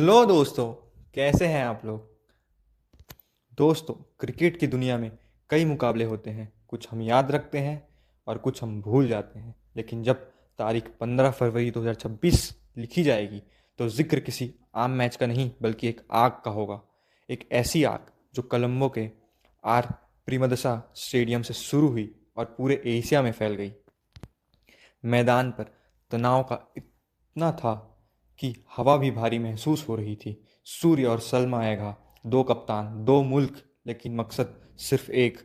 Hello दोस्तों। कैसे हैं आप लोग। दोस्तों, क्रिकेट की दुनिया में कई मुकाबले होते हैं। कुछ हम याद रखते हैं और कुछ हम भूल जाते हैं, लेकिन जब तारीख 15 फरवरी 2026 लिखी जाएगी तो जिक्र किसी आम मैच का नहीं बल्कि एक आग का होगा। एक ऐसी आग जो कोलंबो के आर प्रेमदासा स्टेडियम से शुरू हुई और पूरे एशिया में फैल गई। मैदान पर तनाव का इतना था कि हवा भी भारी महसूस हो रही थी। सूर्य और सलमा एगा, दो कप्तान, दो मुल्क, लेकिन मकसद सिर्फ एक,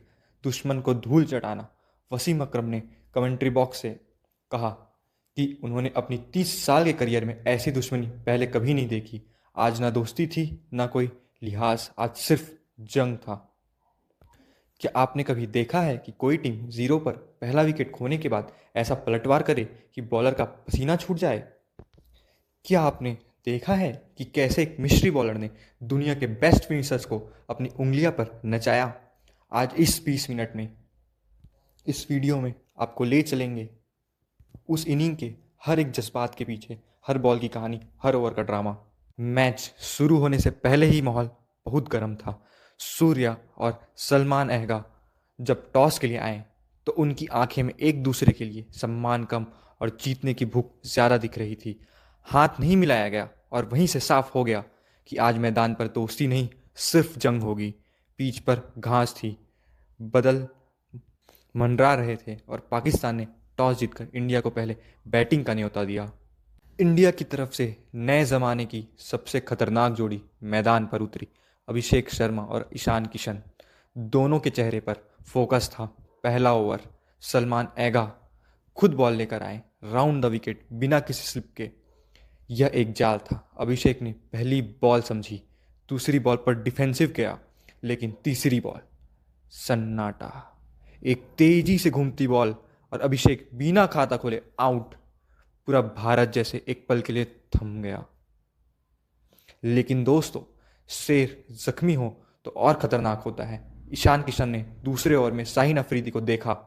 दुश्मन को धूल चटाना। वसीम अकरम ने कमेंट्री बॉक्स से कहा कि उन्होंने अपनी 30 साल के करियर में ऐसी दुश्मनी पहले कभी नहीं देखी। आज ना दोस्ती थी ना कोई लिहाज, आज सिर्फ जंग था। क्या आपने कभी देखा है कि कोई टीम जीरो पर पहला विकेट खोने के बाद ऐसा पलटवार करे कि बॉलर का पसीना छूट जाए? क्या आपने देखा है कि कैसे एक मिस्ट्री बॉलर ने दुनिया के बेस्ट फिनिशर्स को अपनी उंगलियां पर नचाया? आज इस 20 मिनट में, इस वीडियो में आपको ले चलेंगे उस इनिंग के हर एक जज्बात के पीछे, हर बॉल की कहानी, हर ओवर का ड्रामा। मैच शुरू होने से पहले ही माहौल बहुत गर्म था। सूर्या और सलमान अहगा जब टॉस के लिए आए तो उनकी आंखें में एक दूसरे के लिए सम्मान कम और जीतने की भूख ज़्यादा दिख रही थी। हाथ नहीं मिलाया गया और वहीं से साफ हो गया कि आज मैदान पर दोस्ती नहीं, सिर्फ जंग होगी। पिच पर घास थी, बदल मंडरा रहे थे और पाकिस्तान ने टॉस जीतकर इंडिया को पहले बैटिंग का न्योता दिया। इंडिया की तरफ से नए ज़माने की सबसे खतरनाक जोड़ी मैदान पर उतरी। अभिषेक शर्मा और ईशान किशन, दोनों के चेहरे पर फोकस था। पहला ओवर, सलमान एगा खुद बॉल लेकर आए, राउंड द विकेट बिना किसी स्लिप के। यह एक जाल था। अभिषेक ने पहली बॉल समझी, दूसरी बॉल पर डिफेंसिव गया, लेकिन तीसरी बॉल सन्नाटा। एक तेजी से घूमती बॉल और अभिषेक बिना खाता खोले आउट। पूरा भारत जैसे एक पल के लिए थम गया। लेकिन दोस्तों, शेर जख्मी हो तो और खतरनाक होता है। ईशान किशन ने दूसरे ओवर में शाहीन अफरीदी को देखा।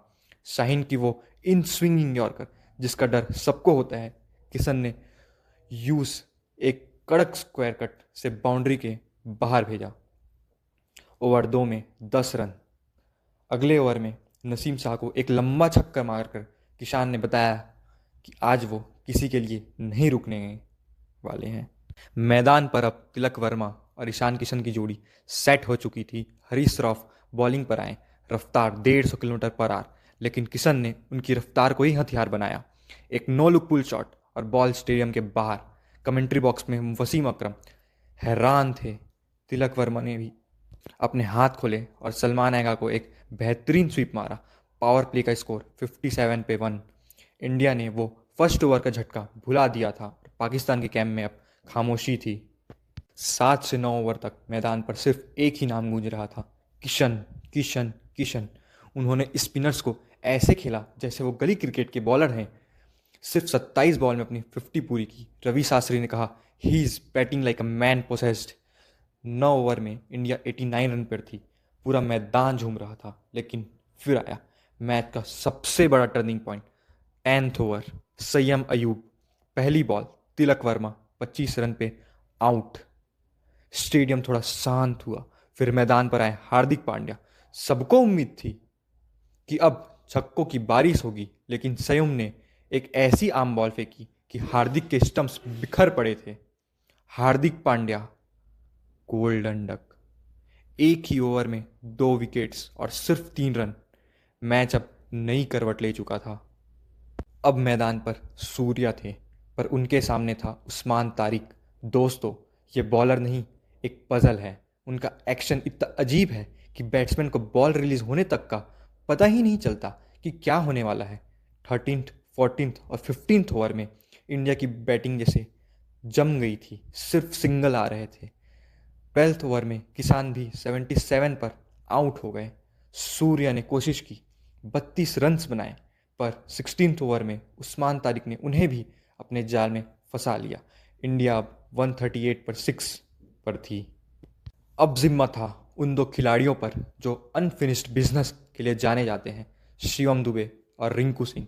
शाहीन की वो इन स्विंगिंग यॉर्कर जिसका डर सबको होता है, किशन ने यूज एक कड़क स्क्वायर कट से बाउंड्री के बाहर भेजा। ओवर 2 में 10 रन। अगले ओवर में नसीम शाह को एक लंबा छक्का मारकर किसान ने बताया कि आज वो किसी के लिए नहीं रुकने वाले हैं। मैदान पर अब तिलक वर्मा और ईशान किशन की जोड़ी सेट हो चुकी थी। हरीश रॉफ बॉलिंग पर आए, रफ्तार 150 किलोमीटर पर आर, लेकिन किशन ने उनकी रफ्तार को ही हथियार बनाया। एक नो लुक पुल शॉट और बॉल स्टेडियम के बाहर। कमेंट्री बॉक्स में वसीम अकरम हैरान थे। तिलक वर्मा ने भी अपने हाथ खोले और सलमान एगा को एक बेहतरीन स्वीप मारा। पावर प्ले का स्कोर 57 पे 1। इंडिया ने वो फर्स्ट ओवर का झटका भुला दिया था। पाकिस्तान के कैम्प में अब खामोशी थी। 7 से 9 ओवर तक मैदान पर सिर्फ एक ही नाम गूंज रहा था, किशन किशन किशन। उन्होंने स्पिनर्स को ऐसे खेला जैसे वो गली क्रिकेट के बॉलर हैं। सिर्फ 27 बॉल में अपनी 50 पूरी की। रवि शास्त्री ने कहा, he is batting like a man possessed. 9 over में इंडिया 89 रन पर थी। पूरा मैदान झूम रहा था, लेकिन फिर आया मैच का सबसे बड़ा turning point. 10th over, Saim Ayub, पहली बॉल, तिलक वर्मा 25 रन पे आउट। स्टेडियम थोड़ा शांत हुआ। फिर मैदान पर आए हार्दिक पांड्या। सबको उम्मीद थी कि अब छक्कों की बारिश होगी, लेकिन सय्यम ने एक ऐसी आम बॉल फेंकी कि हार्दिक के स्टंप्स बिखर पड़े थे। Hardik Pandya golden duck. एक ही ओवर में 2 विकेट्स और सिर्फ 3 रन। मैच अब नई करवट ले चुका था। अब मैदान पर सूर्या थे, पर उनके सामने था उस्मान तारिक। दोस्तों, ये बॉलर नहीं, एक पजल है। उनका एक्शन इतना अजीब है कि बैट्समैन को बॉल रिलीज होने तक का पता ही नहीं चलता कि क्या होने वाला है। 13th, 14th और 15th ओवर में इंडिया की बैटिंग जैसे जम गई थी, सिर्फ सिंगल आ रहे थे। 12th ओवर में किसान भी 77 पर आउट हो गए। सूर्या ने कोशिश की, 32 रन्स बनाए, पर 16th ओवर में उस्मान तारिक ने उन्हें भी अपने जाल में फंसा लिया। इंडिया अब 138 पर 6 पर थी। अब जिम्मा था उन दो खिलाड़ियों पर जो अनफिनिश्ड बिजनेस के लिए जाने जाते हैं, शिवम दुबे और रिंकू सिंह।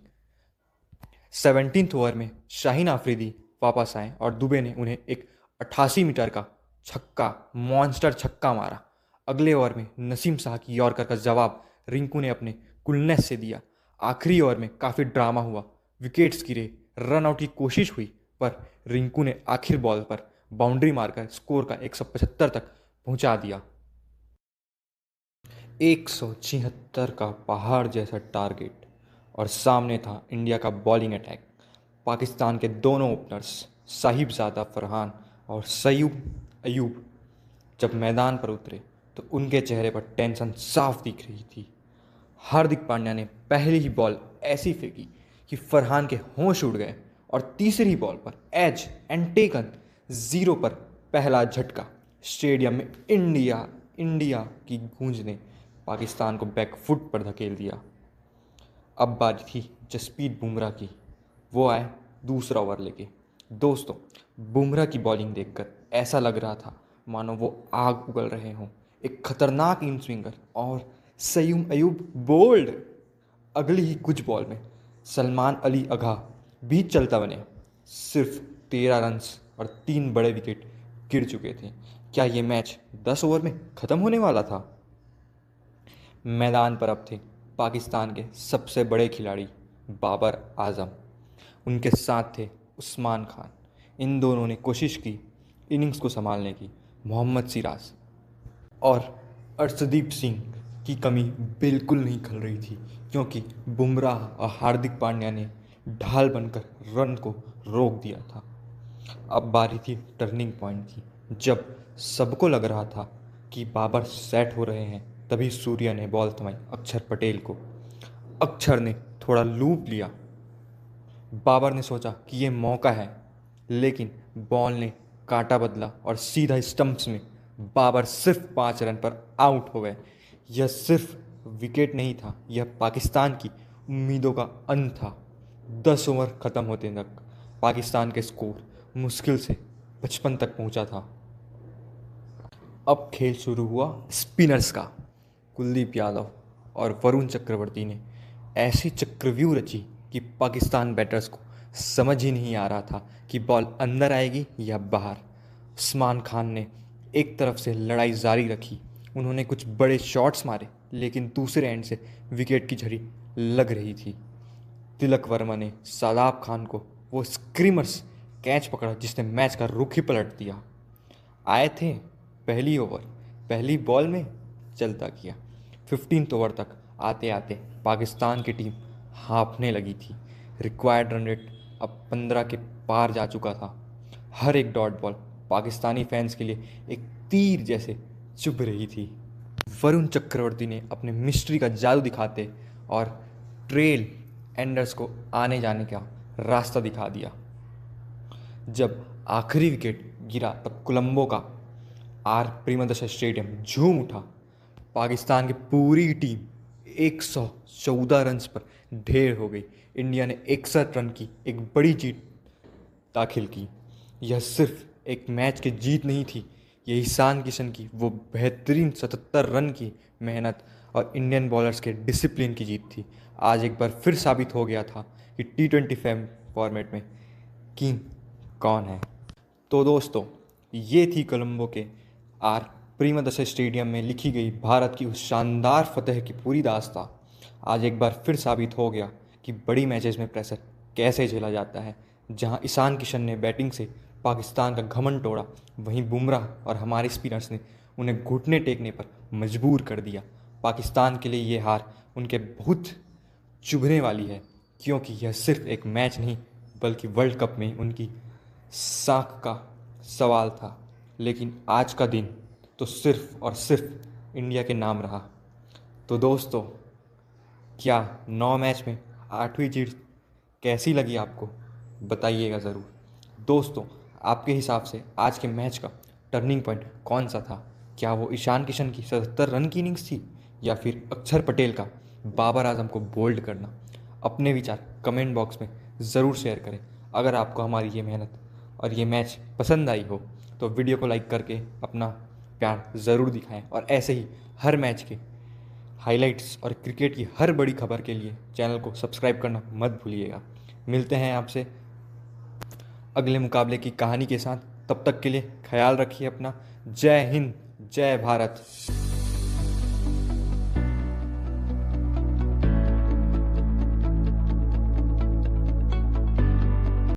17th ओवर में शाहीन आफरीदी वापस आए और दुबे ने उन्हें एक 88 मीटर का छक्का, मॉन्स्टर छक्का मारा। अगले ओवर में नसीम शाह की यॉर्कर का जवाब रिंकू ने अपने कुलनेस से दिया। आखिरी ओवर में काफ़ी ड्रामा हुआ, विकेट्स गिरे, रन आउट की कोशिश हुई, पर रिंकू ने आखिर बॉल पर बाउंड्री मारकर स्कोर का 175 तक पहुंचा दिया। 176 का पहाड़ जैसा टारगेट और सामने था इंडिया का बॉलिंग अटैक। पाकिस्तान के दोनों ओपनर्स साहिबजादा फरहान और सयूब अयूब जब मैदान पर उतरे तो उनके चेहरे पर टेंशन साफ दिख रही थी। हार्दिक पांड्या ने पहली ही बॉल ऐसी फेंकी कि फरहान के होश उड़ गए और तीसरी बॉल पर एज एंड टेकन 0 पर पहला झटका। स्टेडियम में इंडिया इंडिया की गूंज ने पाकिस्तान को बैकफुट पर धकेल दिया। अब बारी थी जसप्रीत बुमराह की। वो आए दूसरा ओवर लेके। दोस्तों, बुमराह की बॉलिंग देखकर ऐसा लग रहा था मानो वो आग उगल रहे हों। एक खतरनाक इन स्विंगर और सयूम अयूब बोल्ड। अगली ही कुछ बॉल में सलमान अली अघा भी चलता बने। सिर्फ 13 रन्स और 3 बड़े विकेट गिर चुके थे। क्या ये मैच 10 ओवर में ख़त्म होने वाला था? मैदान पर अब थे पाकिस्तान के सबसे बड़े खिलाड़ी बाबर आजम, उनके साथ थे उस्मान खान। इन दोनों ने कोशिश की इनिंग्स को संभालने की। मोहम्मद सिराज और अर्शदीप सिंह की कमी बिल्कुल नहीं खल रही थी, क्योंकि बुमराह और हार्दिक पांड्या ने ढाल बनकर रन को रोक दिया था। अब बारी थी टर्निंग पॉइंट की। जब सबको लग रहा था कि बाबर सेट हो रहे हैं, तभी सूर्या ने बॉल थमाई अक्षर पटेल को। अक्षर ने थोड़ा लूप लिया। बाबर ने सोचा कि ये मौका है, लेकिन बॉल ने कांटा बदला और सीधा स्टंप्स में। बाबर सिर्फ 5 रन पर आउट हो गए। यह सिर्फ विकेट नहीं था, यह पाकिस्तान की उम्मीदों का अंत था। 10 ओवर ख़त्म होते तक पाकिस्तान के स्कोर मुश्किल से 55 तक पहुंचा था। अब खेल शुरू हुआ स्पिनर्स का। कुलदीप यादव और वरुण चक्रवर्ती ने ऐसी चक्रव्यूह रची कि पाकिस्तान बैटर्स को समझ ही नहीं आ रहा था कि बॉल अंदर आएगी या बाहर। उस्मान खान ने एक तरफ से लड़ाई जारी रखी। उन्होंने कुछ बड़े शॉट्स मारे, लेकिन दूसरे एंड से विकेट की झड़ी लग रही थी। तिलक वर्मा ने सादाब खान को वो स्क्रीमर्स कैच पकड़ा जिसने मैच का रुख ही पलट दिया। आए थे पहली ओवर, पहली बॉल में चलता किया। 15th ओवर तक आते आते पाकिस्तान की टीम हाँफने लगी थी। रिक्वायर्ड रन रेट अब 15 के पार जा चुका था। हर एक डॉट बॉल पाकिस्तानी फैंस के लिए एक तीर जैसे चुभ रही थी। वरुण चक्रवर्ती ने अपने मिस्ट्री का जादू दिखाते और ट्रेल एंडर्स को आने जाने का रास्ता दिखा दिया। जब आखिरी विकेट गिरा तब कोलंबो का आर प्रेमदासा स्टेडियम झूम उठा। पाकिस्तान की पूरी टीम 114 रन्स पर ढेर हो गई। इंडिया ने 61 रन की एक बड़ी जीत दाखिल की। यह सिर्फ एक मैच की जीत नहीं थी, ये ईशान किशन की वो बेहतरीन 77 रन की मेहनत और इंडियन बॉलर्स के डिसिप्लिन की जीत थी। आज एक बार फिर साबित हो गया था कि T20 फॉर्मेट में किंग कौन है। तो दोस्तों, ये थी कोलंबो के आर प्रेमदासा स्टेडियम में लिखी गई भारत की उस शानदार फतेह की पूरी दास्तां। आज एक बार फिर साबित हो गया कि बड़ी मैचेस में प्रेशर कैसे झेला जाता है। जहां ईशान किशन ने बैटिंग से पाकिस्तान का घमंड तोड़ा, वहीं बुमराह और हमारे स्पिनर्स ने उन्हें घुटने टेकने पर मजबूर कर दिया। पाकिस्तान के लिए ये हार उनके बहुत चुभने वाली है, क्योंकि यह सिर्फ एक मैच नहीं बल्कि वर्ल्ड कप में उनकी साख का सवाल था। लेकिन आज का दिन तो सिर्फ और सिर्फ इंडिया के नाम रहा। तो दोस्तों, क्या 9 मैच में 8वीं जीत कैसी लगी आपको? बताइएगा ज़रूर। दोस्तों, आपके हिसाब से आज के मैच का टर्निंग पॉइंट कौन सा था? क्या वो ईशान किशन की 77 रन की इनिंग्स थी, या फिर अक्षर पटेल का बाबर आजम को बोल्ड करना? अपने विचार कमेंट बॉक्स में ज़रूर शेयर करें। अगर आपको हमारी ये मेहनत और ये मैच पसंद आई हो तो वीडियो को लाइक करके अपना प्यार ज़रूर दिखाएं, और ऐसे ही हर मैच के हाइलाइट्स और क्रिकेट की हर बड़ी खबर के लिए चैनल को सब्सक्राइब करना मत भूलिएगा। मिलते हैं आपसे अगले मुकाबले की कहानी के साथ। तब तक के लिए ख्याल रखिए अपना। जय हिंद, जय भारत।